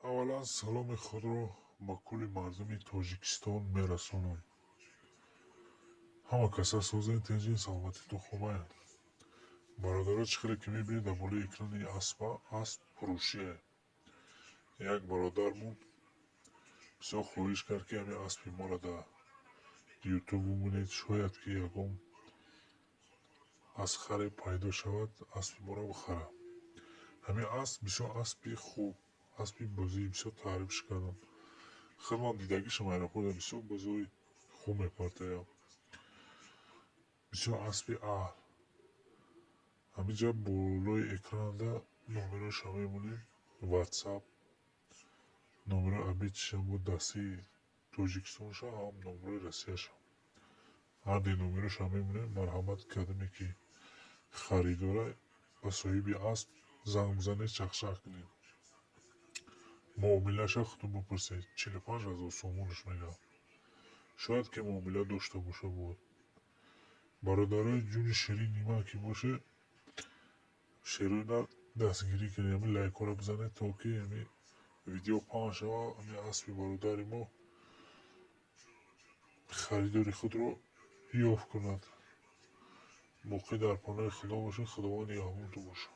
аввалан саломи худро ба кулли мардуми Тоҷикистон мерасонам. Ҳама каса созен тенҷин саломатитон хубаянд. Бародаро чӣ хеле ки мебинед дар болои экрани асп фурӯшие. Як бародармон бисёр хоҳиш кард ки ҳамин аспи моро дар ютуб бимонед, шояд ки ягон аз хариб пайдо шавад, аспи моро бихара. Ҳамин асп бисёр аспи хуб, аспи бозӣ бисёр таърифш кардам. Хеле ман дидагиша майрахӯрда бисёр бозиҳои хуб мепартоям. Бисёр аспи аҳл. Ҳаминҷа болои экранда номероша мебинед, WhatsApp, номерои абитиша бо дастаи Тоҷикистонша, ҳам номерои Россияша. Ҳар ду номероша мебинед, марҳамат кардаме ки харидора ба соҳиби асп занг бизанед, чахчах кунед. муомилаша худтон бипурсед, 45 000 сомонаш мегӯям. Шояд ки муомила дошта боша бод. Бародарои ҷуни ширини ман ки бошед, шеруина дастгирӣ кунед, ҳамин лайкҳоро бизанед, то ки ҳамин видео паҳн шавад, ҳамин аспи бародари мо харидори худро ёфт кунад. Боқӣ дар паноҳи Худо бошед. Худованд нигаҳбонтон бошад.